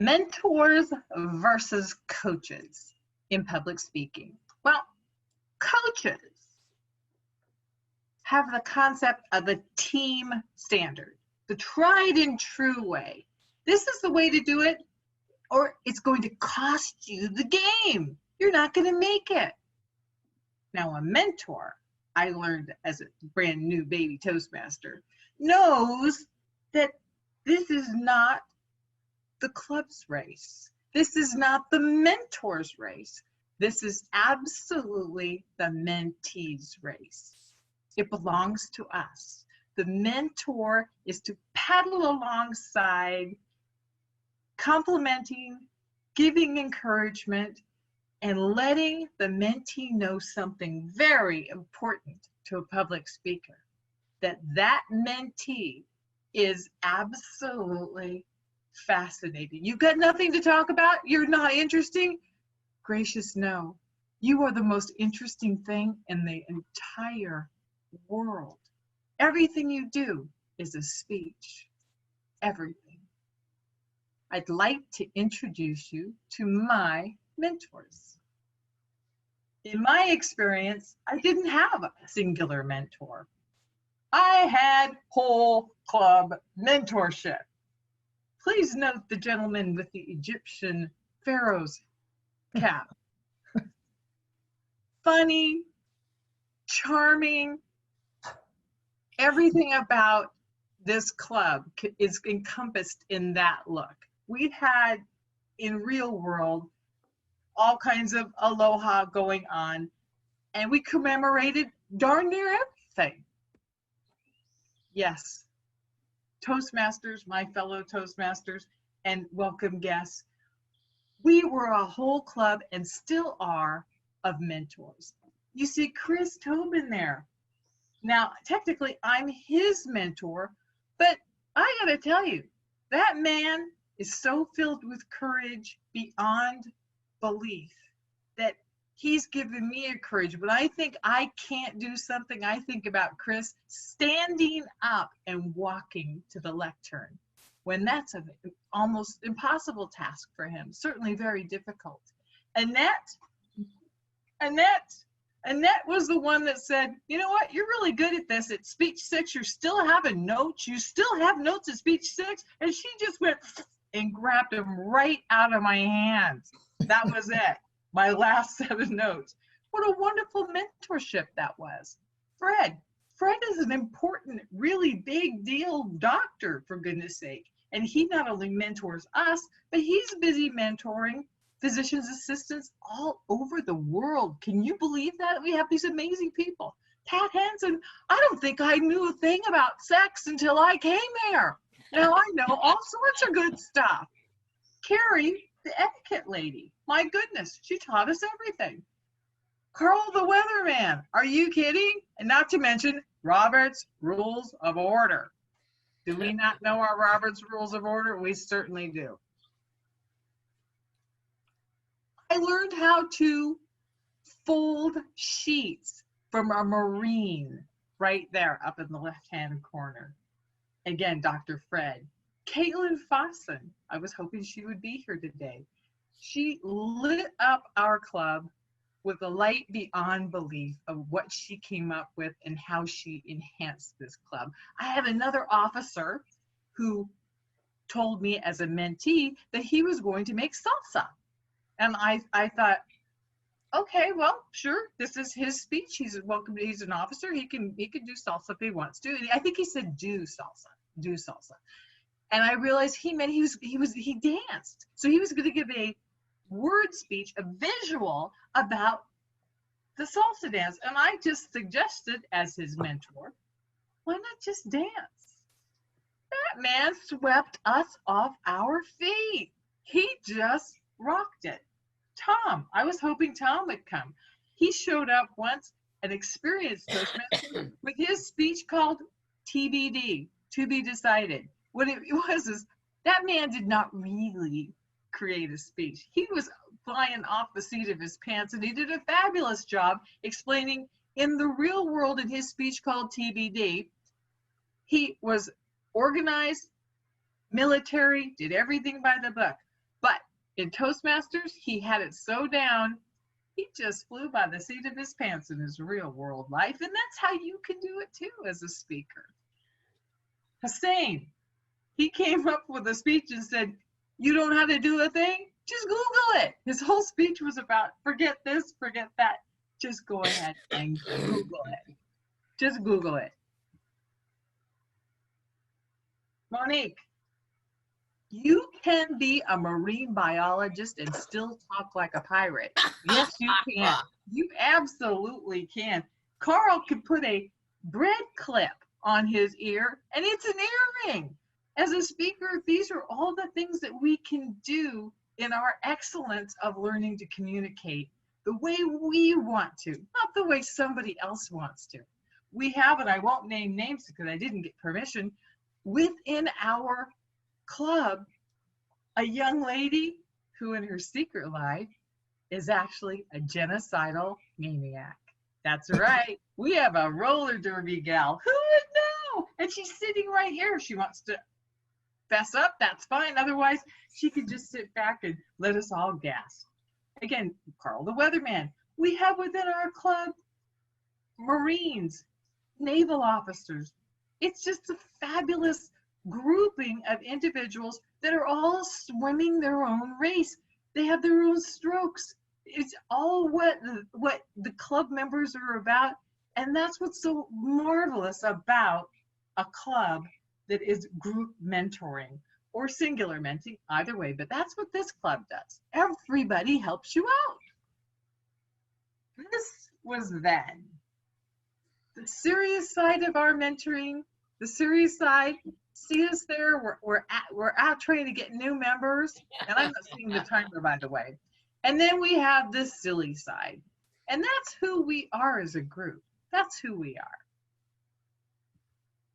Mentors versus coaches in public speaking. Well, coaches have the concept of a team standard, the tried and true way. This is the way to do it, or it's going to cost you the game. You're not going to make it. Now, a mentor, I learned as a brand new baby Toastmaster, knows that this is not the club's race. This is not the mentor's race. This is absolutely the mentee's race. It belongs to us. The mentor is to paddle alongside, complimenting, giving encouragement, and letting the mentee know something very important to a public speaker, that mentee is absolutely fascinating. You've got nothing to talk about? You're not interesting? Gracious no. You are the most interesting thing in the entire world. Everything you do is a speech. Everything. I'd like to introduce you to my mentors. In my experience, I didn't have a singular mentor. I had whole club mentorship. Please note the gentleman with the Egyptian pharaoh's cap. Funny, charming, everything about this club is encompassed in that look. We had, in real world, all kinds of aloha going on, and we commemorated darn near everything. Yes, Toastmasters, my fellow Toastmasters, and welcome guests, we were a whole club and still are of mentors. You see Chris Tobin there. Now, technically, I'm his mentor, but I gotta tell you, that man is so filled with courage beyond belief that he's given me a courage. When I think I can't do something, I think about Chris standing up and walking to the lectern, when that's an almost impossible task for him, certainly very difficult. Annette was the one that said, you know what, you're really good at this. At Speech 6, you're still having notes. You still have notes at Speech 6. And she just went and grabbed them right out of my hands. That was it. My last 7 notes. What a wonderful mentorship that was. Fred is an important, really big deal doctor, for goodness sake. And he not only mentors us, but he's busy mentoring physician's assistants all over the world. Can you believe that? We have these amazing people. Pat Hansen, I don't think I knew a thing about sex until I came here. Now I know all sorts of good stuff. Carrie, the etiquette lady, my goodness, she taught us everything. Carl the weatherman, are you kidding? And not to mention Robert's Rules of Order. Do we not know our Robert's Rules of Order? We certainly do. I learned how to fold sheets from a Marine right there up in the left-hand corner. Again, Dr. Fred. Caitlin Fossen, I was hoping she would be here today. She lit up our club with a light beyond belief of what she came up with and how she enhanced this club. I have another officer who told me as a mentee that he was going to make salsa. And I thought, okay, well, sure, this is his speech. He's welcome. He's an officer. He can do salsa if he wants to. And I think he said do salsa. And I realized he meant he danced. So he was going to give a word speech, a visual about the salsa dance. And I just suggested as his mentor, why not just dance? That man swept us off our feet. He just rocked it. Tom, I was hoping Tom would come. He showed up once, an experienced Toastmaster, with his speech called TBD, to be decided. What it was is that man did not really create a speech. He was flying off the seat of his pants, and he did a fabulous job explaining in the real world in his speech called TBD. He was organized, military, did everything by the book. In Toastmasters, he had it so down, he just flew by the seat of his pants in his real world life. And that's how you can do it too as a speaker. Hussein, he came up with a speech and said, you don't know how to do a thing? Just Google it. His whole speech was about forget this, forget that. Just go ahead and Google it. Just Google it. Monique, you can be a marine biologist and still talk like a pirate. Yes, you can. You absolutely can. Carl could put a bread clip on his ear and it's an earring. As a speaker, these are all the things that we can do in our excellence of learning to communicate the way we want to, not the way somebody else wants to. We have, and I won't name names because I didn't get permission, within our club, a young lady who in her secret life is actually a genocidal maniac. That's right. We have a roller derby gal. Who would know? And she's sitting right here. If she wants to fess up, that's fine. Otherwise, she could just sit back and let us all gasp. Again, Carl the Weatherman. We have within our club Marines, naval officers. It's just a fabulous grouping of individuals that are all swimming their own race. They have their own strokes. It's all what the club members are about. And that's what's so marvelous about a club that is group mentoring or singular mentoring, either way. But that's what this club does. Everybody helps you out. This was then. The serious side of our mentoring, the serious side, see us there, we're out trying to get new members, and I'm not seeing the timer, by the way. And then we have this silly side, and that's who we are as a group. That's who we are.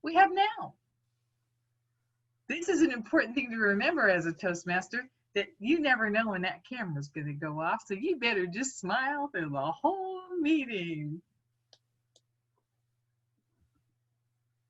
We have now. This is an important thing to remember as a Toastmaster, that you never know when that camera's going to go off, so you better just smile through the whole meeting.